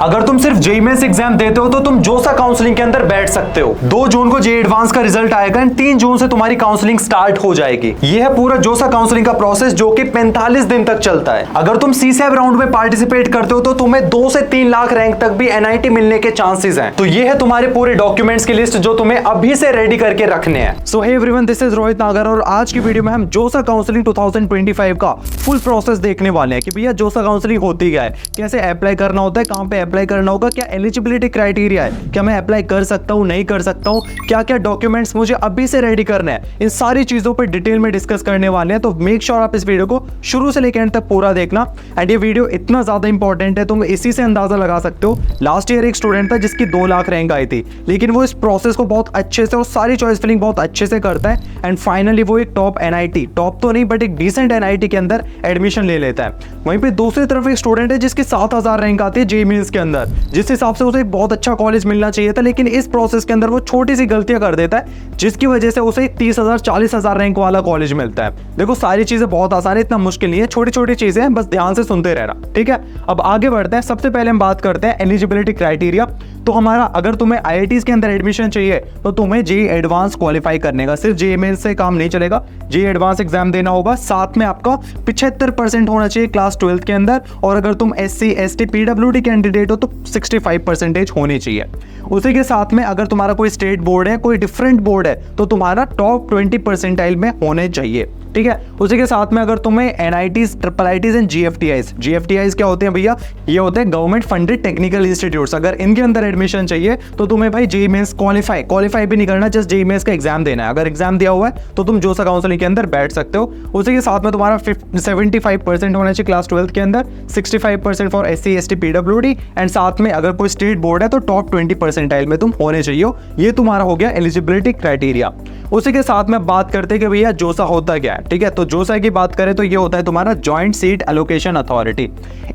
अगर तुम सिर्फ जेईई मेंस एग्जाम देते हो तो तुम जोसा काउंसलिंग के अंदर बैठ सकते हो। 2 जून को जेईई एडवांस का रिजल्ट आएगा एंड 3 जून से तुम्हारी काउंसलिंग स्टार्ट हो जाएगी। यह है पूरा जोसा काउंसलिंग का प्रोसेस जो कि 45 दिन तक चलता है। अगर तुम सीसैब राउंड में पार्टिसिपेट करते हो तो तुम्हें 2 से 3 लाख रैंक तक भी एनआईटी मिलने के चांसेस हैं। तो ये है तुम्हारे पूरे डॉक्यूमेंट्स की लिस्ट जो तुम्हें अभी से रेडी करके रखने हैं। So hey everyone, this is Rohit Nagar और आज की वीडियो में हम जोसा काउंसलिंग 2025 का फुल प्रोसेस देखने वाले हैं कि भैया जोसा काउंसलिंग होती क्या है, कैसे अप्लाई करना होता है, कहां पे अप्लाई करना होगा, क्या एलिजिबिलिटी क्राइटेरिया है, क्या मैं अप्लाई कर सकता हूं, नहीं कर सकता हूं, क्या क्या डॉक्यूमेंट्स मुझे अभी से रेडी करने हैं। इन सारी चीजों पर डिटेल में डिस्कस करने वाले हैं। तो मेक श्योर आप इस वीडियो को शुरू से लेकर एंड तक पूरा देखना। एंड ये वीडियो इतना ज्यादा इंपॉर्टेंट है, तुम इसी से अंदाजा लगा सकते हो। लास्ट ईयर एक स्टूडेंट था जिसकी 2 लाख रैंक आई थी, लेकिन वो इस प्रोसेस को बहुत अच्छे से और सारी चॉइस फिलिंग बहुत अच्छे से करता है एंड फाइनली वो एक टॉप एनआईटी, टॉप तो नहीं बट एक डिसेंट एनआईटी के अंदर एडमिशन ले लेता है। वहीं पे दूसरी तरफ एक स्टूडेंट है जिसकी 7000 रैंक आती है जेईई मेंस के अंदर, जिस हिसाब से उसे एक बहुत अच्छा कॉलेज मिलना चाहिए था, लेकिन इस प्रोसेस के अंदर वो छोटी सी गलतियां कर देता है जिसकी वजह से उसे 30,000 40,000 रैंक वाला कॉलेज मिलता है। देखो सारी चीजें बहुत आसान है, इतना मुश्किल नहीं है, छोटी छोटी चीजें हैं, बस ध्यान से सुनते रहना, ठीक है। अब आगे बढ़ते हैं। सबसे पहले हम बात करते हैं एलिजिबिलिटी क्राइटेरिया। तो हमारा अगर तुम्हें आईआईटीज के अंदर एडमिशन चाहिए तो तुम्हें जेईई एडवांस क्वालिफाई करने का, सिर्फ जेईई मेंस से काम नहीं चलेगा, जेईई एडवांस एग्जाम देना होगा, साथ में आपका 75% होना चाहिए क्लास 12th के अंदर, और अगर तुम एससी एसटी पीडब्ल्यूडी कैंडिडेट हो तो 65% होनी चाहिए। उसी के साथ में अगर तुम्हारा कोई स्टेट बोर्ड है, कोई डिफरेंट बोर्ड है, तो तुम्हारा टॉप 20 परसेंटाइल में होने चाहिए, ठीक है। उसी के साथ में अगर तुम्हें एनआईटीज, ट्रिपल आईटीज एंड जीएफटीआईज क्या होते हैं भैया, ये होते हैं गवर्नमेंट फंडेड टेक्निकल इंस्टीट्यूट्स। अगर इनके अंदर एडमिशन चाहिए तो तुम्हें भाई जेईई मेंस क्वालिफाई भी नहीं करना, जस्ट जेईई मेंस का एग्जाम देना है। अगर एग्जाम दिया हुआ है तो तुम जोसा काउंसलिंग के अंदर बैठ सकते हो। उसी के साथ में तुम्हारा 75% होना चाहिए क्लास 12th के अंदर, 65% for SC ST PWD and साथ में अगर कोई स्टेट बोर्ड है तो टॉप 20 परसेंटाइल में तुम होने चाहिए। ये तुम्हारा हो गया एलिजिबिलिटी क्राइटेरिया। उसी के साथ में बात करते हैं कि भैया जोसा होता क्या है, ठीक है। तो जोसा की बात करें तो ये होता है तुम्हारा जॉइंट सीट एलोकेशन अथॉरिटी।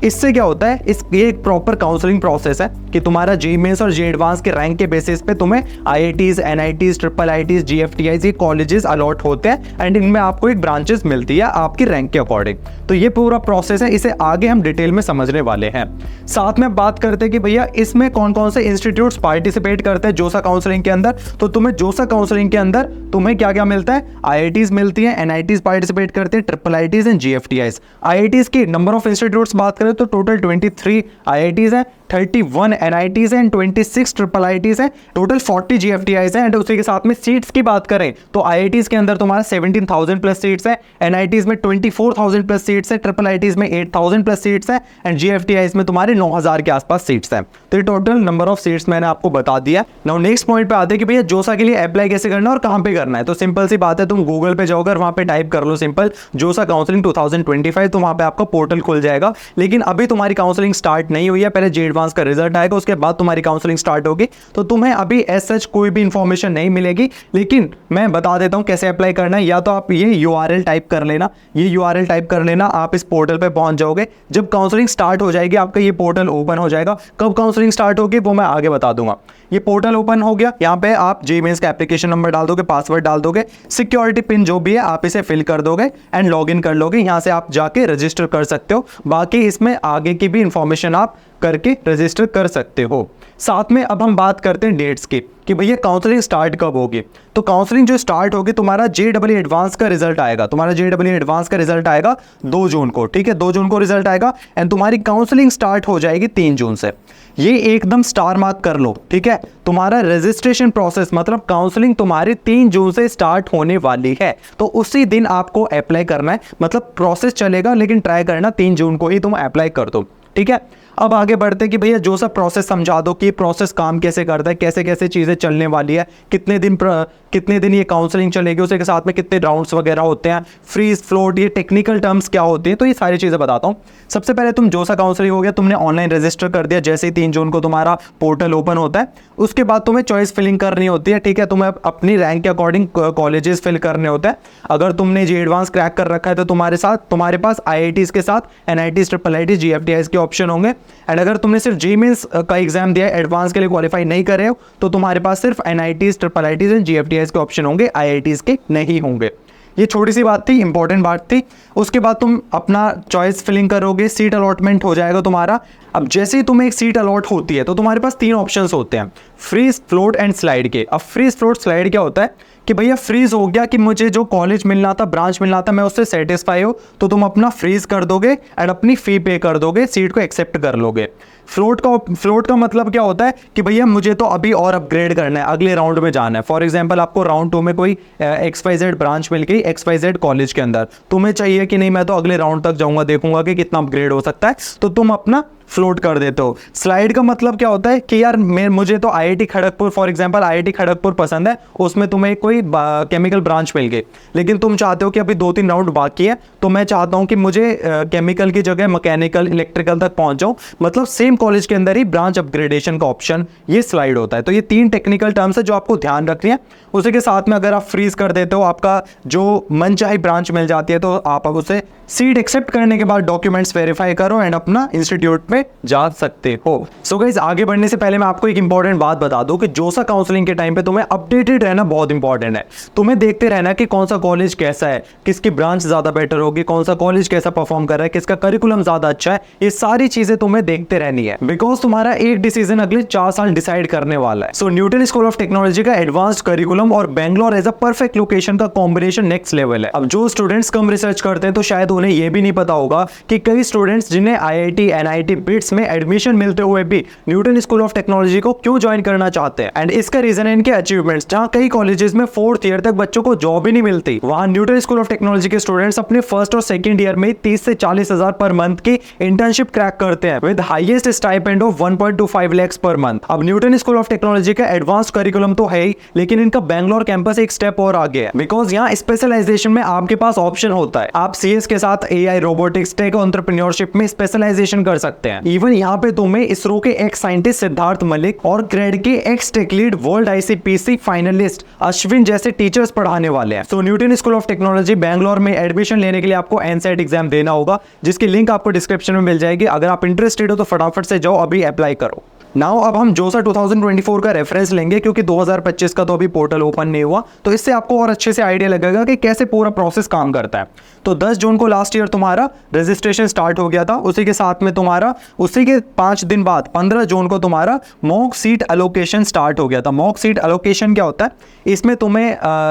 इससे क्या होता है, ये एक प्रॉपर काउंसलिंग प्रोसेस है कि तुम्हारा जेईई मेंस और जेईई एडवांस के रैंक के बेसिस पे तुम्हें आईआईटीज, एनआईटीज, ट्रिपल आईटीज, जीएफटीआईज, ये कॉलेजेस अलॉट होते हैं एंड इनमें आपको एक ब्रांचेस मिलती है आपकी रैंक के अकॉर्डिंग। तो ये पूरा प्रोसेस है, इसे आगे हम डिटेल में समझने वाले हैं। साथ में बात करते हैं कि भैया इसमें कौन कौन से इंस्टीट्यूट्स पार्टिसिपेट करते हैं जोसा काउंसलिंग के अंदर। तो तुम्हें जोसा काउंसलिंग के अंदर तुम्हें क्या क्या मिलता है, आईआईटीज मिलती है, एनआईटीज पार्टिसिपेट करते हैं, ट्रिपल आईटीज एंड जीएफटीआईज। आईआईटीज की नंबर ऑफ इंस्टीट्यूट्स बात करें तो टोटल 23 आईआईटीज हैं, 31 एनआईटीज हैं, 26 ट्रिपल आईटीज हैं, टोटल 40 जीएफटीआईज हैं। एंड उसी के साथ में सीट्स की बात करें तो आईआईटीज के अंदर तुम्हारा 17,000 प्लस सीट्स है, एनआईटीज में 24,000 प्लस सीट्स है, ट्रिपल आईटीज में 8,000 प्लस सीट्स है एंड जीएफटीआईज में तुम्हारे 9,000 के आसपास सीट्स हैं। तो ये टोटल नंबर ऑफ सीट्स मैंने आपको बता दिया। नाउ नेक्स्ट पॉइंट पे आते हैं कि भैया जोसा के लिए अप्लाई कैसे करना है और कहां पे करना है। तो सिंपल सी बात है, तुम गूगल पे जाओगे, वहां पे टाइप कर लो सिंपल जोसा काउंसलिंग 2025, तो वहां पे आपका पोर्टल खुल जाएगा। लेकिन अभी तुम्हारी काउंसलिंग स्टार्ट नहीं हुई है, पहले जेईई एडवांस का रिजल्ट आएगा, उसके बाद तुम्हारी काउंसलिंग स्टार्ट होगी। तो तुम्हें अभी एज सच कोई भी इंफॉर्मेशन नहीं मिलेगी, लेकिन मैं बता देता हूं कैसे अप्लाई करना है। या तो आप ये यूआरएल टाइप कर लेना, ये यूआरएल टाइप कर लेना, आप इस पोर्टल पे पहुंच जाओगे। जब काउंसलिंग स्टार्ट हो जाएगी आपका ये पोर्टल ओपन हो जाएगा। कब काउंसलिंग स्टार्ट होगी वो मैं आगे बता दूंगा। ये पोर्टल ओपन हो गया, यहाँ पे आप जेईई मेंस का एप्लीकेशन नंबर डाल दोगे, पासवर्ड डाल दोगे, सिक्योरिटी पिन जो भी है आप इसे फिल कर दोगे एंड लॉगिन कर लोगे। यहाँ से आप जाके रजिस्टर कर सकते हो। बाकी इसमें आगे की भी इंफॉर्मेशन आप करके रजिस्टर कर सकते हो। साथ में अब हम बात करते हैं डेट्स की कि भैया काउंसलिंग स्टार्ट कब होगी। तो काउंसलिंग जो स्टार्ट होगी, तुम्हारा जेईई एडवांस का रिजल्ट आएगा, तुम्हारा जेईई एडवांस का रिजल्ट आएगा 2 जून को, ठीक है। 2 जून को रिजल्ट आएगा एंड तुम्हारी काउंसलिंग स्टार्ट हो जाएगी 3 जून से। ये एकदम स्टार मार्क कर लो, ठीक है। तुम्हारा रजिस्ट्रेशन प्रोसेस मतलब काउंसलिंग तुम्हारी 3 जून से स्टार्ट होने वाली है, तो उसी दिन आपको अप्लाई करना है। मतलब प्रोसेस चलेगा लेकिन ट्राई करना 3 जून को ही तुम अप्लाई कर दो, ठीक है। अब आगे बढ़ते कि भैया जो सब प्रोसेस समझा दो कि प्रोसेस काम कैसे करता है, कैसे कैसे चीज़ें चलने वाली है, कितने दिन ये काउंसलिंग चलेगी, उसके साथ में कितने राउंड्स वगैरह होते हैं, फ्रीज फ्लोट, ये टेक्निकल टर्म्स क्या होते हैं, तो ये सारी चीज़ें बताता हूँ। सबसे पहले तुम जोसा काउंसलिंग हो गया, तुमने ऑनलाइन रजिस्टर कर दिया जैसे ही 3 जून को तुम्हारा पोर्टल ओपन होता है। उसके बाद तुम्हें चॉइस फिलिंग करनी होती है, ठीक है। तुम्हें अपनी रैंक के अकॉर्डिंग कॉलेजेस फिल करने होते हैं। अगर तुमने जेईई एडवांस क्रैक कर रखा है तो तुम्हारे पास आईआईटीज के साथ एनआईटीज, ट्रिपल आईटीज, जीएफटीआईज के ऑप्शन होंगे। एंड अगर तुमने सिर्फ जेईई मेंस का एग्जाम दिया है, एडवांस के लिए क्वालिफाई नहीं कर रहे हो, तो तुम्हारे पास सिर्फ एनआईटीज, ट्रिपल आईटीज एंड जीएफटीआईज के ऑप्शन होंगे, आईआईटीज के नहीं होंगे। ये छोटी सी बात थी, इंपॉर्टेंट बात थी। उसके बाद तुम अपना चॉइस फिलिंग करोगे, सीट अलॉटमेंट हो जाएगा तुम्हारा। अब जैसे ही तुम्हें एक सीट अलॉट होती है तो तुम्हारे पास 3 ऑप्शंस होते हैं, फ्रीज, फ्लोट एंड स्लाइड के। अब फ्रीज, फ्लोट, स्लाइड क्या होता है कि भैया फ्रीज हो गया कि मुझे जो कॉलेज मिलना था, ब्रांच मिलना था, मैं उससे सेटिस्फाई हो तो तुम अपना फ्रीज कर दोगे एंड अपनी फी पे कर दोगे, सीट को एक्सेप्ट कर लोगे। फ्लोट का मतलब क्या होता है कि भैया मुझे तो अभी और अपग्रेड करना है, अगले राउंड में जाना है। फॉर एग्जांपल आपको राउंड 2 में कोई XYZ ब्रांच मिल गई XYZ कॉलेज के अंदर, तुम्हें चाहिए कि नहीं मैं तो अगले राउंड तक जाऊंगा, देखूंगा कि कितना अपग्रेड हो सकता है, तो तुम अपना फ्लोट कर देते हो। स्लाइड का मतलब क्या होता है कि यार मुझे तो IIT Kharagpur, for example IIT Kharagpur पसंद है, उसमें तुम्हें कोई केमिकल ब्रांच मिल गई, लेकिन तुम चाहते हो कि अभी 2-3 राउंड बाकी है, तो मैं चाहता हूं कि मुझे केमिकल की जगह मैकेनिकल, इलेक्ट्रिकल तक पहुंच जाऊं, मतलब सेम कॉलेज के अंदर ही ब्रांच अपग्रेडेशन का ऑप्शन, ये स्लाइड होता है। तो ये 3 टेक्निकल टर्म्स है जो आपको ध्यान रखनी है। उसी के साथ में अगर आप फ्रीज कर देते हो, आपका जो मनचाही ब्रांच मिल जाती है, तो आप अब उसे सीट एक्सेप्ट करने के बाद डॉक्यूमेंट्स वेरीफाई करो एंड अपना इंस्टीट्यूट में जा सकते हो। सो गाइस, आगे बढ़ने से पहले मैं आपको एक इंपॉर्टेंट बात बता दूं कि जोसा काउंसलिंग के टाइम पे तुम्हें अपडेटेड रहना बहुत इंपॉर्टेंट है। तुम्हें देखते रहना कि कौन सा कॉलेज कैसा है, किसकी ब्रांच ज्यादा बेटर होगी, कौन सा कॉलेज कैसा परफॉर्म कर रहा है, किसका करिकुलम ज्यादा अच्छा है, ये सारी चीजें तुम्हें देखते रहनी है, बिकॉज तुम्हारा एक डिसीजन अगले 4 साल डिसाइड करने वाला है। So Newton school of technology का एडवांस्ड करिकुलम और Bangalore as a perfect location का कॉम्बिनेशन नेक्स्ट लेवल है। अब जो स्टूडेंट्स कम रिसर्च करते हैं तो शायद उन्हें यह भी नहीं पता होगा कि कई स्टूडेंट्स जिन्हें IIT NIT बिट्स में एडमिशन मिलते हुए भी न्यूटन स्कूल ऑफ टेक्नोलॉजी को क्यों ज्वाइन करना चाहते हैं, एंड इसका रीजन है इनके अचीवमेंट्स। जहां कई कॉलेजेस में 4th ईयर तक बच्चों को जॉब ही नहीं मिलती, वहां न्यूटन स्कूल ऑफ टेक्नोलॉजी के स्टूडेंट्स अपने फर्स्ट और सेकंड ईयर में 30 से 40 हजार पर मंथ की इंटर्नशिप क्रैक करते हैं with highest stipend of 1.25 lakhs per month. अब न्यूटन स्कूल ऑफ टेक्नोलॉजी का एडवांस्ड करिकुलम तो है ही, लेकिन इनका बैंगलोर कैंपस एक स्टेप और आगे है, बिकॉज यहाँ स्पेशलाइजेशन में आपके पास ऑप्शन होता है। आप CS के साथ AI, रोबोटिक्स, टेक, एंटरप्रेन्योरशिप में स्पेशलाइजेशन कर सकते हैं। इवन यहाँ पे तुम्हें इसरो के एक्स साइंटिस्ट सिद्धार्थ मलिक और ग्रेड के ex tech lead world ICPC finalist Ashwin जैसे टीचर्स पढ़ाने वाले हैं। So Newton school of technology Bangalore में एडमिशन लेने के लिए आपको NCET एग्जाम देना होगा, जिसकी लिंक आपको डिस्क्रिप्शन में मिल जाएगी। अगर आप इंटरेस्टेड हो तो फटाफट से जाओ, अभी अप्लाई करो। नाउ अब हम जोसा 2024 का रेफरेंस लेंगे, क्योंकि 2025 का तो अभी पोर्टल ओपन नहीं हुआ, तो इससे आपको और अच्छे से आइडिया लगेगा कि कैसे पूरा प्रोसेस काम करता है। तो 10 जून को लास्ट ईयर तुम्हारा रजिस्ट्रेशन स्टार्ट हो गया था, उसी के साथ में तुम्हारा उसी के 5 दिन बाद 15 जून को तुम्हारा मॉक सीट एलोकेशन स्टार्ट हो गया था। मॉक सीट एलोकेशन क्या होता है, इसमें तुम्हें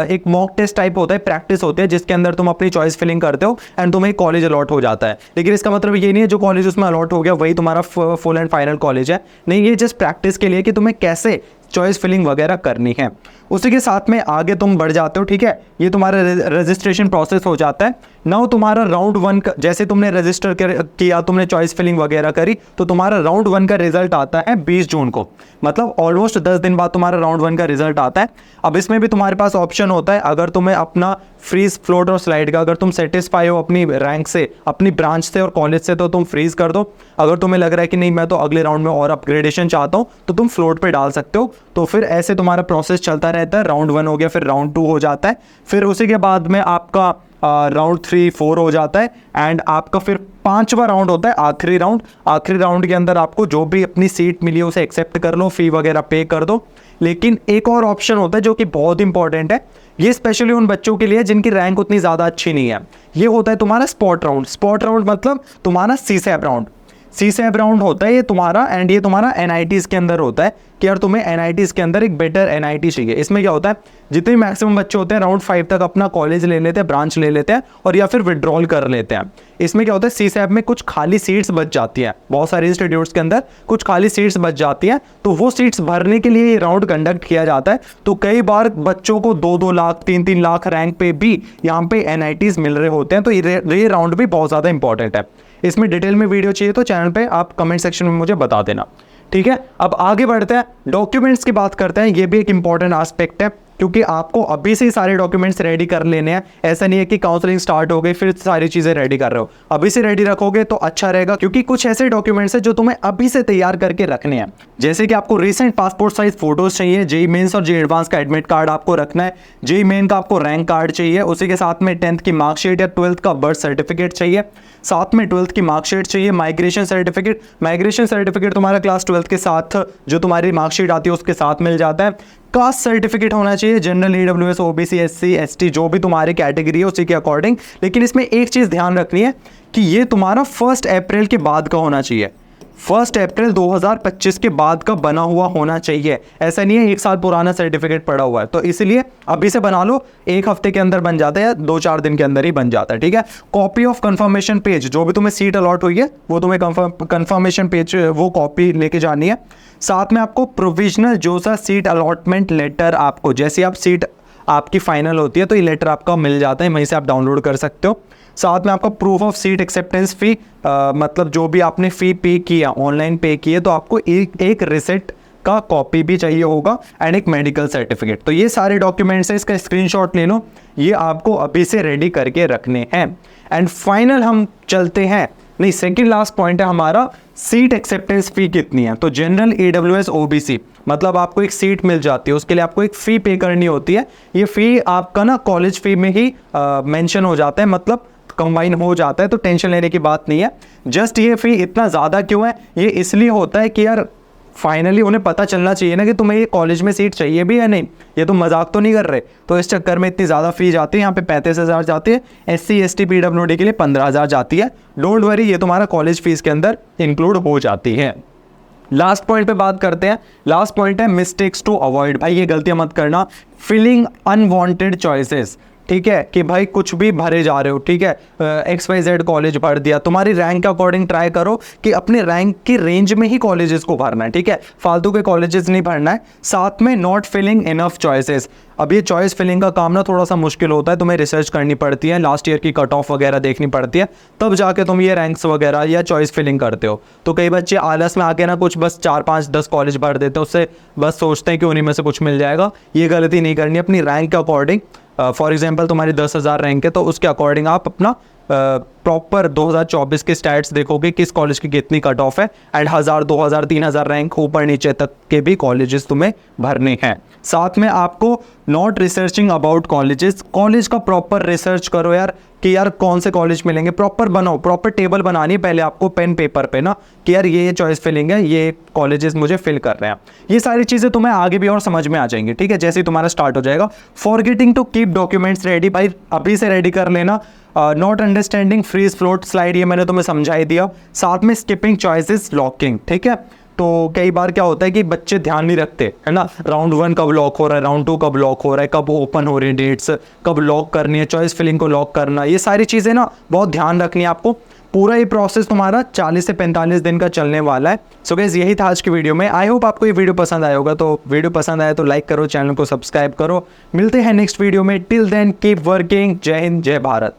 एक मॉक टेस्ट टाइप होता है, प्रैक्टिस होती है, जिसके अंदर तुम अपनी चॉइस फिलिंग करते हो एंड तुम्हें कॉलेज अलॉट हो जाता है। लेकिन इसका मतलब ये नहीं है जो कॉलेज उसमें अलॉट हो गया वही तुम्हारा फुल एंड फाइनल कॉलेज है, नहीं, ये जस्ट प्रैक्टिस के लिए कि तुम्हें कैसे चॉइस फिलिंग वगैरह करनी है। उसी के साथ में आगे तुम बढ़ जाते हो, ठीक है, ये तुम्हारा रजिस्ट्रेशन प्रोसेस हो जाता है। नाउ तुम्हारा राउंड 1 का, जैसे तुमने रजिस्टर किया, तुमने चॉइस फिलिंग वगैरह करी, तो तुम्हारा राउंड 1 का रिजल्ट आता है 20 जून को, मतलब ऑलमोस्ट 10 दिन बाद तुम्हारा राउंड 1 का रिजल्ट आता है। अब इसमें भी तुम्हारे पास ऑप्शन होता है, अगर तुम्हें अपना फ्रीज, फ्लोट और स्लाइड का अगर तुम सेटिस्फाई हो अपनी रैंक से, अपनी ब्रांच से और कॉलेज से, तो तुम फ्रीज कर दो। अगर तुम्हें लग रहा है कि नहीं मैं तो अगले राउंड में और अपग्रेडेशन चाहता हूँ, तो तुम फ्लोट पे डाल सकते हो। तो फिर ऐसे तुम्हारा प्रोसेस चलता रहता है। राउंड 1 हो गया, फिर राउंड 2 हो जाता है, फिर उसी के बाद में आपका राउंड 3, 4 हो जाता है, एंड आपका फिर 5वां राउंड होता है, आखिरी राउंड। आखिरी राउंड के अंदर आपको जो भी अपनी सीट मिली है उसे एक्सेप्ट कर लो, फी वगैरह पे कर दो। लेकिन एक और ऑप्शन होता है जो कि बहुत इंपॉर्टेंट है, ये स्पेशली उन बच्चों के लिए जिनकी रैंक उतनी ज़्यादा अच्छी नहीं है। ये होता है तुम्हारा स्पॉट राउंड। स्पॉट राउंड मतलब तुम्हारा CSAP राउंड। CSAP राउंड होता है ये तुम्हारा, एंड ये तुम्हारा NITs के अंदर होता है कि यार तुम्हें NITs के अंदर एक बेटर NIT चाहिए। इसमें क्या होता है, जितने मैक्सिमम बच्चे होते हैं राउंड 5 तक अपना कॉलेज ले लेते हैं, ब्रांच ले लेते हैं, और या फिर विड्रॉल कर लेते हैं। इसमें क्या होता है, CSAP में कुछ खाली सीट्स बच जाती हैं, बहुत सारे इंस्टीट्यूट्स के अंदर कुछ खाली सीट्स बच जाती हैं, तो वो सीट्स भरने के लिए ये राउंड कंडक्ट किया जाता है। तो कई बार बच्चों को 2-2 लाख 3-3 लाख रैंक पे भी यहाँ पे NITs मिल रहे होते हैं। तो ये राउंड भी बहुत ज़्यादा इंपॉर्टेंट है। इसमें डिटेल में वीडियो चाहिए तो चैनल पे आप कमेंट सेक्शन में मुझे बता देना, ठीक है। अब आगे बढ़ते हैं, डॉक्यूमेंट्स की बात करते हैं। ये भी एक इंपॉर्टेंट एस्पेक्ट है, क्योंकि आपको अभी से ही सारे डॉक्यूमेंट्स रेडी कर लेने हैं। ऐसा नहीं है कि काउंसलिंग स्टार्ट हो गई फिर सारी चीज़ें रेडी कर रहे हो, अभी से रेडी रखोगे तो अच्छा रहेगा, क्योंकि कुछ ऐसे डॉक्यूमेंट्स हैं जो तुम्हें अभी से तैयार करके रखने हैं। जैसे कि आपको रिसेंट पासपोर्ट साइज फोटोज चाहिए, JEE मेंस और JEE एडवांस का एडमिट कार्ड आपको रखना है, JEE मेन का आपको रैंक कार्ड चाहिए, उसी के साथ में 10th की मार्कशीट या 12th का बर्थ सर्टिफिकेट चाहिए, साथ में 12th की मार्कशीट चाहिए, माइग्रेशन सर्टिफिकेट तुम्हारा क्लास 12th के साथ जो तुम्हारी मार्कशीट आती है उसके साथ मिल जाता है। कास्ट सर्टिफिकेट होना चाहिए, general, EWS, OBC, SC, ST, जो भी तुम्हारी कैटेगरी है उसी के अकॉर्डिंग। लेकिन इसमें एक चीज़ ध्यान रखनी है कि ये तुम्हारा 1 अप्रैल के बाद का होना चाहिए, 1 अप्रैल 2025 के बाद का बना हुआ होना चाहिए। ऐसा नहीं है 1 साल पुराना सर्टिफिकेट पड़ा हुआ है, तो इसलिए अभी से बना लो, 1 हफ्ते के अंदर बन जाता है या 2-4 दिन के अंदर ही बन जाता है, ठीक है। कॉपी ऑफ कंफर्मेशन पेज, जो भी तुम्हें सीट अलॉट हुई है वो तुम्हें कंफर्मेशन पेज वो कॉपी लेके जानी है। साथ में आपको प्रोविजनल जोसा सीट अलॉटमेंट लेटर, आपको जैसे आप सीट आपकी फाइनल होती है तो ये लेटर आपका मिल जाता है, वहीं से आप डाउनलोड कर सकते हो। साथ में आपका प्रूफ ऑफ सीट एक्सेप्टेंस फी, मतलब जो भी आपने फ़ी पे किया, ऑनलाइन पे किए, तो आपको एक रिसिप्ट का कॉपी भी चाहिए होगा एंड एक मेडिकल सर्टिफिकेट। तो ये सारे डॉक्यूमेंट्स है, इसका स्क्रीनशॉट ले लो, ये आपको अभी से रेडी करके रखने हैं। एंड फाइनल हम चलते हैं, नहीं सेकंड लास्ट पॉइंट है हमारा, सीट एक्सेप्टेंस फ़ी कितनी है। तो जनरल, ईडब्ल्यूएस, ओबीसी, मतलब आपको एक सीट मिल जाती है, उसके लिए आपको एक फ़ी पे करनी होती है। ये फ़ी आपका ना कॉलेज फ़ी में ही मेंशन हो जाता है, मतलब कंबाइन हो जाता है, तो टेंशन लेने की बात नहीं है। जस्ट ये फ़ी इतना ज़्यादा क्यों है, ये इसलिए होता है कि यार फाइनली उन्हें पता चलना चाहिए ना कि तुम्हें ये कॉलेज में सीट चाहिए भी या नहीं, ये तुम मजाक तो नहीं कर रहे। तो इस चक्कर में इतनी ज़्यादा फ़ी जाती है, यहाँ पे 35,000 जाती है, एससी, एसटी, पीडब्ल्यूडी के लिए 15,000 जाती है। डोंट वरी, ये तुम्हारा कॉलेज फीस के अंदर इंक्लूड हो जाती है। लास्ट पॉइंट पे बात करते हैं, लास्ट पॉइंट है मिस्टेक्स टू अवॉइड। भाई ये गलतियां मत करना, फिलिंग अनवांटेड चॉइसेस, ठीक है, कि भाई कुछ भी भरे जा रहे हो, ठीक है, XYZ कॉलेज भर दिया, तुम्हारी रैंक के अकॉर्डिंग ट्राई करो कि अपने रैंक की रेंज में ही कॉलेजेस को भरना है, ठीक है, फालतू के कॉलेजेस नहीं भरना है। साथ में नॉट फिलिंग इनफ चॉइसेस, अब ये चॉइस फिलिंग का काम ना थोड़ा सा मुश्किल होता है, तुम्हें रिसर्च करनी पड़ती है, लास्ट ईयर की कट ऑफ वगैरह देखनी पड़ती है, तब जाके तुम ये रैंक्स वगैरह या चॉइस फिलिंग करते हो। तो कई बच्चे आलस में आके ना कुछ बस 4-5-10 कॉलेज भर देते हैं, उससे बस सोचते हैं कि उन्हीं में से कुछ मिल जाएगा। ये गलती नहीं करनी, अपनी रैंक के अकॉर्डिंग, फॉर एग्जांपल तुम्हारी 10,000 रैंक है तो उसके अकॉर्डिंग आप अपना प्रॉपर 2024 के स्टैट्स देखोगे किस कॉलेज की कितनी कट ऑफ है, एंड 1000, 2000, 3000 रैंक ऊपर नीचे तक के भी कॉलेजेस तुम्हें भरने हैं। साथ में आपको not researching about colleges, college का प्रॉपर रिसर्च करो यार कि यार कौन से कॉलेज मिलेंगे, प्रॉपर बनाओ, प्रॉपर टेबल बनानी है पहले आपको पेन पेपर पे ना कि यार ये चॉइस फिलिंग है, ये कॉलेजेस मुझे फिल कर रहे हैं। ये सारी चीज़ें तुम्हें आगे भी और समझ में आ जाएंगी, ठीक है, जैसे ही तुम्हारा स्टार्ट हो जाएगा। Forgetting to keep documents ready, भाई अभी से रेडी कर लेना। Not understanding freeze float slide, ये मैंने तुम्हें समझा ही दिया। साथ में स्किपिंग चॉइसेस लॉकिंग, ठीक है, तो कई बार क्या होता है कि बच्चे ध्यान नहीं रखते है ना, राउंड 1 कब लॉक हो रहा है, राउंड 2 कब लॉक हो रहा है, कब ओपन हो रही है डेट्स, कब लॉक करनी है, चॉइस फिलिंग को लॉक करना, ये सारी चीज़ें ना बहुत ध्यान रखनी है आपको। पूरा ये प्रोसेस तुम्हारा 40 से 45 दिन का चलने वाला है। सो गाइस यही था आज की वीडियो में। आई होप आपको ये वीडियो पसंद आया होगा, तो वीडियो पसंद आया तो लाइक करो, चैनल को सब्सक्राइब करो। मिलते हैं नेक्स्ट वीडियो में, टिल देन कीप वर्किंग। जय हिंद, जय भारत।